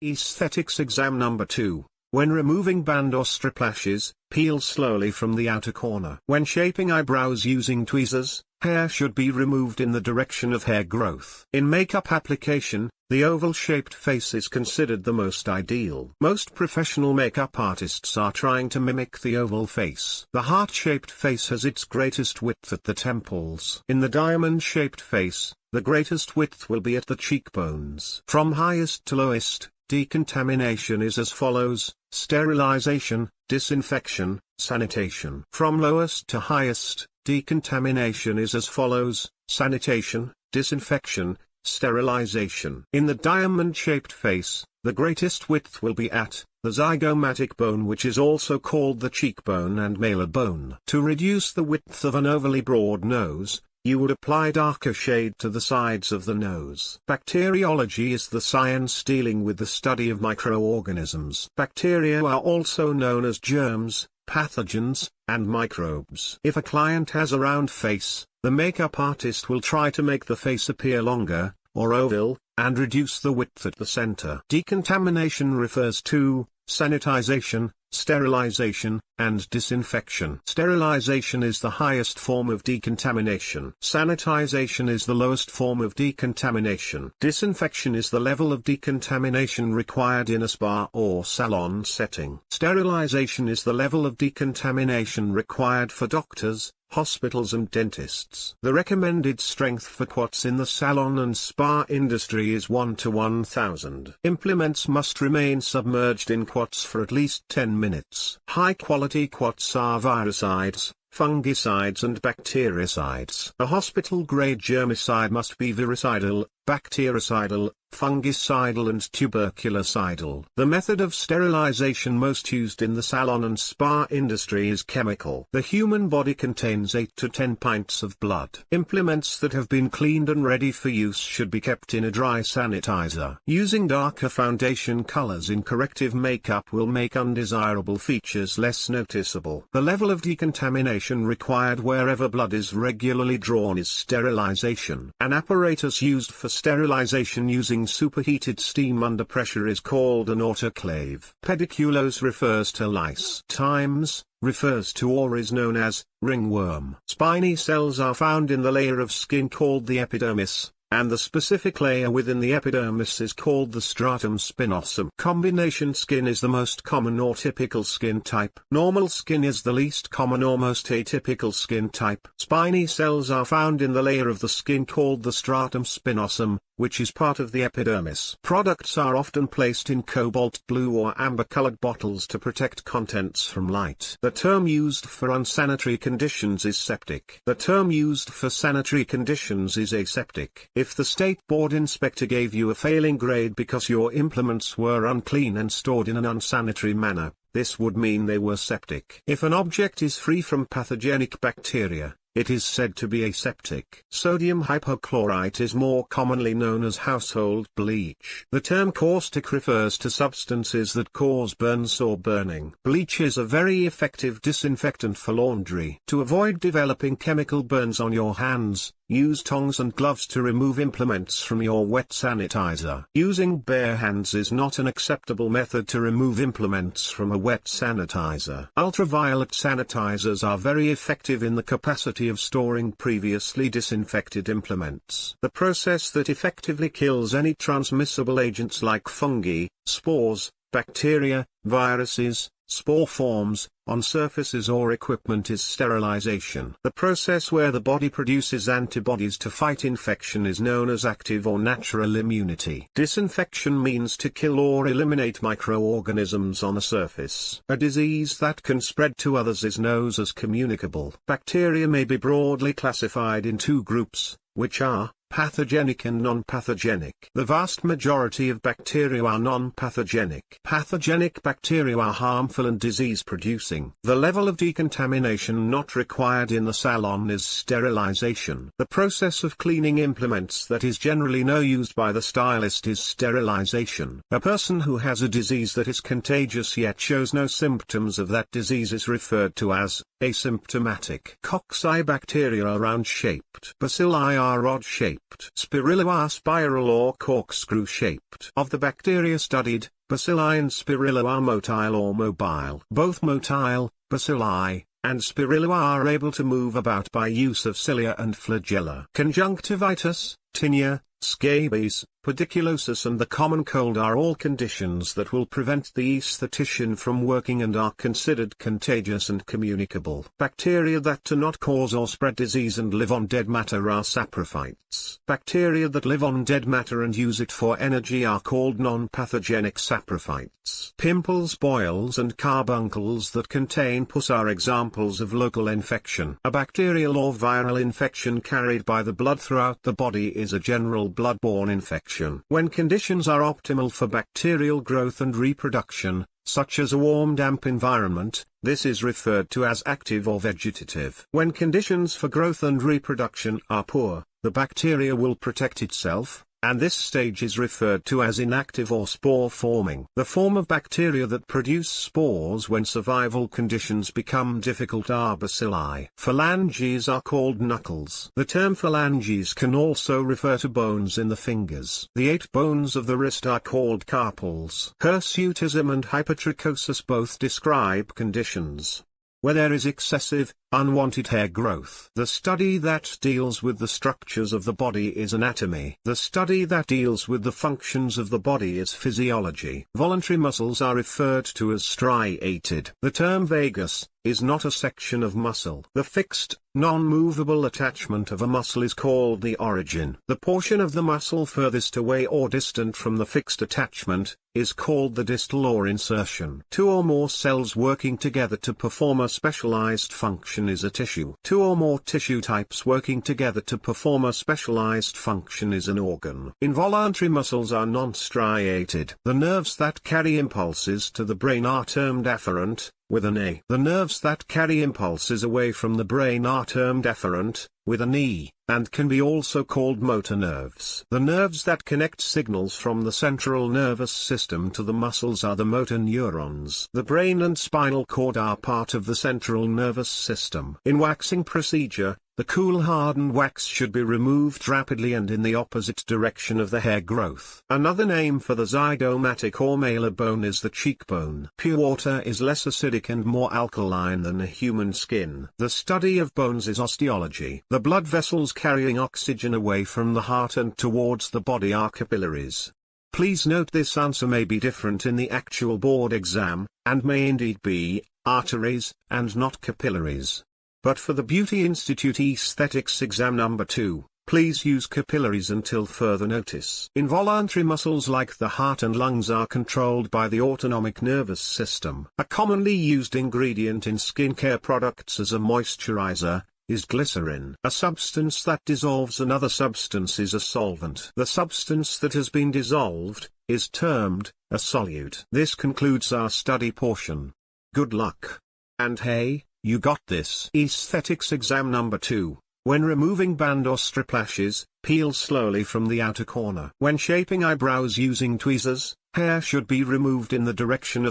Aesthetics Exam number 2. When removing band or strip lashes, peel slowly from the outer corner. When shaping eyebrows using tweezers, hair should be removed in the direction of hair growth. In makeup application, the oval-shaped face is considered the most ideal. Most professional makeup artists are trying to mimic the oval face. The heart-shaped face has its greatest width at the temples. In the diamond-shaped face, the greatest width will be at the cheekbones. From highest to lowest, decontamination is as follows: sterilization, disinfection, sanitation. From lowest to highest, decontamination is as follows: sanitation, disinfection, sterilization. In the diamond-shaped face, the greatest width will be at the zygomatic bone, which is also called the cheekbone and malar bone. To reduce the width of an overly broad nose, you would apply darker shade to the sides of the nose. Bacteriology is the science dealing with the study of microorganisms. Bacteria are also known as germs, pathogens, and microbes. If a client has a round face, the makeup artist will try to make the face appear longer, or oval, and reduce the width at the center. Decontamination refers to sanitization, sterilization, and disinfection. Sterilization is the highest form of decontamination. Sanitization is the lowest form of decontamination. Disinfection is the level of decontamination required in a spa or salon setting. Sterilization is the level of decontamination required for doctors, hospitals and dentists. The recommended strength for quats in the salon and spa industry is 1 to 1000. Implements must remain submerged in quats for at least 10 minutes. High-quality quats are virucides, fungicides and bactericides. A hospital-grade germicide must be virucidal, bactericidal, fungicidal and tuberculocidal. The method of sterilization most used in the salon and spa industry is chemical. The human body contains 8 to 10 pints of blood. Implements that have been cleaned and ready for use should be kept in a dry sanitizer. Using darker foundation colors in corrective makeup will make undesirable features less noticeable. The level of decontamination required wherever blood is regularly drawn is sterilization. An apparatus used for sterilization using superheated steam under pressure is called an autoclave. Pediculos refers to lice. Times refers to or is known as ringworm. Spiny cells are found in the layer of skin called the epidermis, and the specific layer within the epidermis is called the stratum spinosum. Combination skin is the most common or typical skin type. Normal skin is the least common or most atypical skin type. Spiny cells are found in the layer of the skin called the stratum spinosum, which is part of the epidermis. Products are often placed in cobalt blue or amber-colored bottles to protect contents from light. The term used for unsanitary conditions is septic. The term used for sanitary conditions is aseptic. If the state board inspector gave you a failing grade because your implements were unclean and stored in an unsanitary manner, this would mean they were septic. If an object is free from pathogenic bacteria, it is said to be aseptic. Sodium hypochlorite is more commonly known as household bleach. The term caustic refers to substances that cause burns or burning. Bleach is a very effective disinfectant for laundry. To avoid developing chemical burns on your hands, use tongs and gloves to remove implements from your wet sanitizer. Using bare hands is not an acceptable method to remove implements from a wet sanitizer. Ultraviolet sanitizers are very effective in the capacity of storing previously disinfected implements. The process that effectively kills any transmissible agents like fungi, spores, bacteria, viruses, spore forms, on surfaces or equipment is sterilization. The process where the body produces antibodies to fight infection is known as active or natural immunity. Disinfection means to kill or eliminate microorganisms on a surface. A disease that can spread to others is known as communicable. Bacteria may be broadly classified in two groups, which are pathogenic and non-pathogenic. The vast majority of bacteria are non-pathogenic. Pathogenic bacteria are harmful and disease-producing. The level of decontamination not required in the salon is sterilization. The process of cleaning implements that is generally no used by the stylist is sterilization. A person who has a disease that is contagious yet shows no symptoms of that disease is referred to as asymptomatic. Cocci bacteria are round-shaped. Bacilli are rod-shaped. Spirilla are spiral or corkscrew shaped. Of the bacteria studied, bacilli and spirilla are motile or mobile. Both motile, bacilli, and spirilla are able to move about by use of cilia and flagella. Conjunctivitis, tinea, scabies, pediculosis and the common cold are all conditions that will prevent the aesthetician from working and are considered contagious and communicable. Bacteria that do not cause or spread disease and live on dead matter are saprophytes. Bacteria that live on dead matter and use it for energy are called non-pathogenic saprophytes. Pimples, boils and carbuncles that contain pus are examples of local infection. A bacterial or viral infection carried by the blood throughout the body is a general blood-borne infection. When conditions are optimal for bacterial growth and reproduction, such as a warm damp environment, this is referred to as active or vegetative. When conditions for growth and reproduction are poor, the bacteria will protect itself, and this stage is referred to as inactive or spore forming. The form of bacteria that produce spores when survival conditions become difficult are bacilli. Phalanges are called knuckles. The term phalanges can also refer to bones in the fingers. The 8 bones of the wrist are called carpals. Hirsutism and hypertrichosis both describe conditions where there is excessive, unwanted hair growth. The study that deals with the structures of the body is anatomy. The study that deals with the functions of the body is physiology. Voluntary muscles are referred to as striated. The term vagus is not a section of muscle. The fixed, non-movable attachment of a muscle is called the origin. The portion of the muscle furthest away or distant from the fixed attachment is called the distal or insertion. 2 or more cells working together to perform a specialized function is a tissue. 2 or more tissue types working together to perform a specialized function is an organ. Involuntary muscles are non-striated. The nerves that carry impulses to the brain are termed afferent, with an A. The nerves that carry impulses away from the brain are termed efferent, with an E, and can be also called motor nerves. The nerves that connect signals from the central nervous system to the muscles are the motor neurons. The brain and spinal cord are part of the central nervous system. In waxing procedure, the cool hardened wax should be removed rapidly and in the opposite direction of the hair growth. Another name for the zygomatic or malar bone is the cheekbone. Pure water is less acidic and more alkaline than a human skin. The study of bones is osteology. The blood vessels carrying oxygen away from the heart and towards the body are capillaries. Please note this answer may be different in the actual board exam, and may indeed be arteries, and not capillaries. But for the Beauty Institute Aesthetics Exam number 2, please use capillaries until further notice. Involuntary muscles like the heart and lungs are controlled by the autonomic nervous system. A commonly used ingredient in skincare products as a moisturizer is glycerin. A substance that dissolves another substance is a solvent. The substance that has been dissolved is termed a solute. This concludes our study portion. Good luck. And hey, you got this. Aesthetics Exam number 2. When removing band or strip lashes, peel slowly from the outer corner. When shaping eyebrows using tweezers, hair should be removed in the direction of